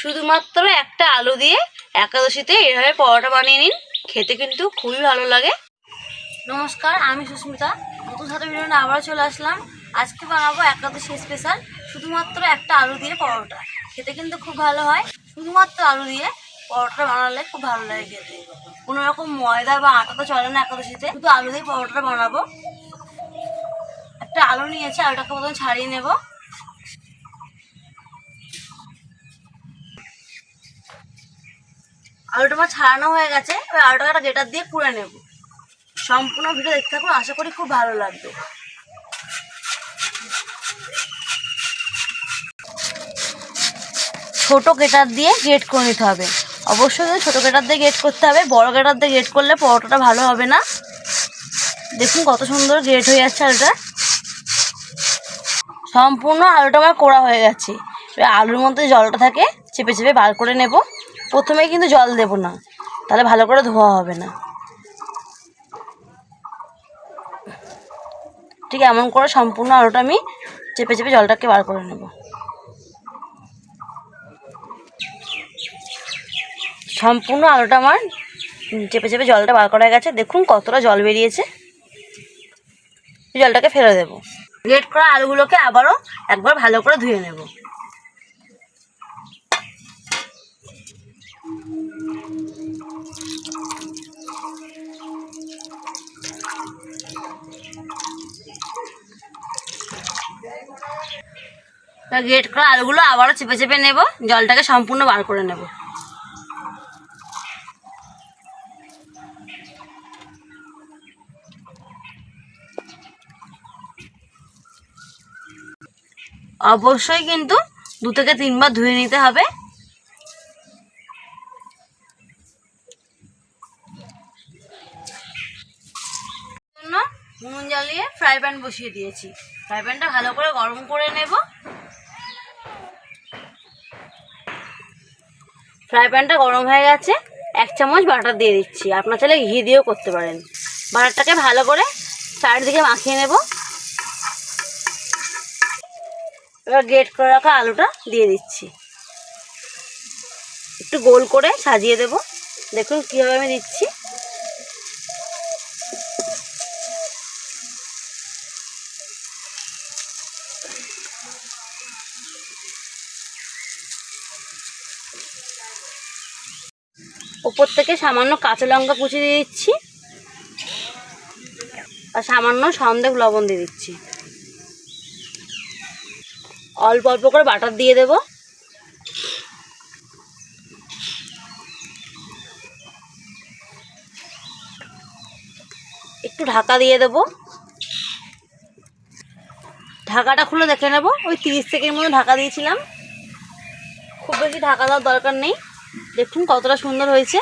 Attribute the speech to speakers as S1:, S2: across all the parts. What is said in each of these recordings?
S1: শুধুমাত্র একটা আলু দিয়ে একাদশীতে এভাবে পরোটা বানিয়ে নিন, খেতে কিন্তু খুবই ভালো লাগে। নমস্কার, আমি সুস্মিতা, নতুন সাথে ভিডিও নিয়ে আবারও চলে আসলাম। আজকে বানাবো একাদশী স্পেশাল শুধুমাত্র একটা আলু দিয়ে পরোটা। খেতে কিন্তু খুব ভালো হয়। শুধুমাত্র আলু দিয়ে পরোটা বানালে খুব ভালো লাগে খেতে। কোনো রকম ময়দা বা আটা তো চলে না একাদশীতে, শুধু আলু দিয়ে পরোটাটা বানাবো। একটা আলু নিয়েছি, আলুটাকে প্রথমে ছাড়িয়ে নেব। আলুটা আমার ছাড়ানো হয়ে গেছে, এবার আলুটাকে একটা গ্রেটার দিয়ে কুড়ে নেব। সম্পূর্ণ ভিডিও দেখতে থাকুন, আশা করি খুব ভালো লাগবে। ছোট গ্রেটার দিয়ে গ্রেট করে নিতে হবে। অবশ্যই ছোট গ্রেটার দিয়ে গ্রেট করতে হবে, বড় গ্রেটার দিয়ে গ্রেট করলে পরোটাটা ভালো হবে না। দেখুন কত সুন্দর গ্রেট হয়ে যাচ্ছে আলুটা। সম্পূর্ণ আলুটা আমার কোড়া হয়ে গেছে। এবার আলুর মধ্যে জলটা থাকে চেপে চেপে বার করে নেব। প্রথমেই কিন্তু জল দেব না, তাহলে ভালো করে ধোয়া হবে না। ঠিক এমন করে সম্পূর্ণ আলুটা আমি চেপে চেপে জলটাকে বার করে নেব। সম্পূর্ণ আলুটা আমার চেপে চেপে জলটা বার করা গেছে। দেখুন কতটা জল বেরিয়েছে। জলটাকে ফেলে দেব। গ্রেট করা আলুগুলোকে আবারও একবার ভালো করে ধুয়ে নেব। গ্রেট করা আলুগুলো আবারও চেপে চেপে নেব, জলটাকে সম্পূর্ণ বার করে নেব। অবশ্যই কিন্তু 2 থেকে 3 বার ধুয়ে নিতে হবে। নুন জ্বালিয়ে ফ্রাই প্যান বসিয়ে দিয়েছি। ফ্রাই প্যানটা ভালো করে গরম করে নেব। ফ্রাই প্যানটা গরম হয়ে গেছে, 1 চামচ বাটার দিয়ে দিচ্ছি। আপনার চাইলে ঘি দিয়েও করতে পারেন। বাটারটাকে ভালো করে চারিদিকে মাখিয়ে নেব। এবার গ্রেট করে রাখা আলুটা দিয়ে দিচ্ছি। একটু গোল করে সাজিয়ে দেব। দেখুন কীভাবে আমি দিচ্ছি। উপর থেকে সামান্য কাঁচা লঙ্কা কুচি দিয়ে দিচ্ছি আর সামান্য সন্দেশ লবণ দিয়ে দিচ্ছি। অল্প অল্প করে বাটার দিয়ে দেব। একটু ঢাকা দিয়ে দেব। ঢাকাটা খুলে দেখে নেব। ওই 30 সেকেন্ড মতো ঢাকা দিয়েছিলাম, খুব বেশি ঢাকা দেওয়ার দরকার নেই। দেখুন কতটা সুন্দর হয়েছে।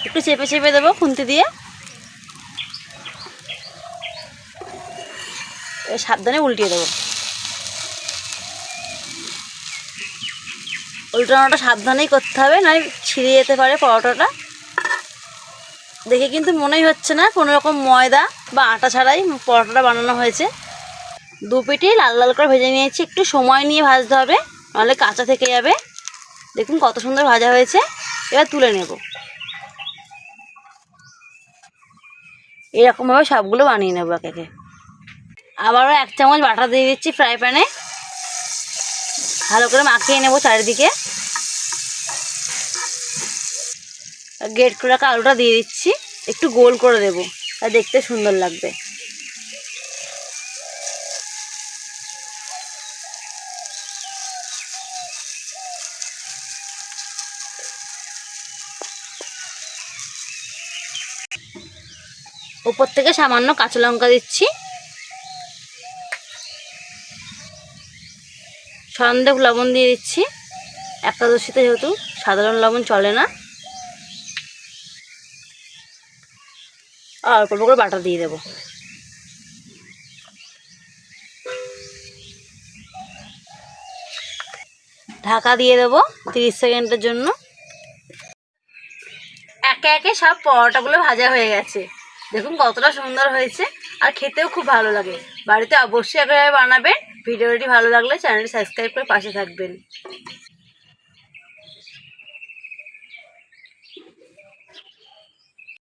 S1: একটু চেপে চেপে দেবো খুন্তি দিয়ে। সাবধানে উল্টিয়ে দেবো। উল্টানোটা সাবধানেই করতে হবে, নয় ছিঁড়ে যেতে পারে পরোটাটা। দেখে কিন্তু মনেই হচ্ছে না কোনো রকম ময়দা বা আটা ছাড়াই পরোটাটা বানানো হয়েছে। 2 পিঠই লাল লাল করে ভেজে নিয়েছি। একটু সময় নিয়ে ভাজতে হবে, নাহলে কাঁচা থেকে যাবে। দেখুন কত সুন্দর ভাজা হয়েছে। এবার তুলে নেব। এরকমভাবে সবগুলো বানিয়ে নেব একে একে। আবারও 1 চামচ বাটার দিয়ে দিচ্ছি ফ্রাই প্যানে। ভালো করে মাখিয়ে নেব চারিদিকে। গ্রেট করে রাখা আলুটা দিয়ে দিচ্ছি। একটু গোল করে দেবো, তা দেখতে সুন্দর লাগবে। উপর থেকে সামান্য কাঁচা লঙ্কা দিচ্ছি। সন্দেশ লবণ দিয়ে দিচ্ছি। একাদশীতে যেহেতু সাধারণ লবণ চলে না। আর অল্প অল্প করে বাটার দিয়ে দেবো। ঢাকা দিয়ে দেবো 30 সেকেন্ডের জন্য। একে একে সব পরোটাগুলো ভাজা হয়ে গেছে। দেখুন কতটা সুন্দর হয়েছে, আর খেতেও খুব ভালো লাগে। বাড়িতে অবশ্যই একবার বানাবেন। ভিডিওটি ভালো লাগলে চ্যানেলটি সাবস্ক্রাইব করে পাশে থাকবেন।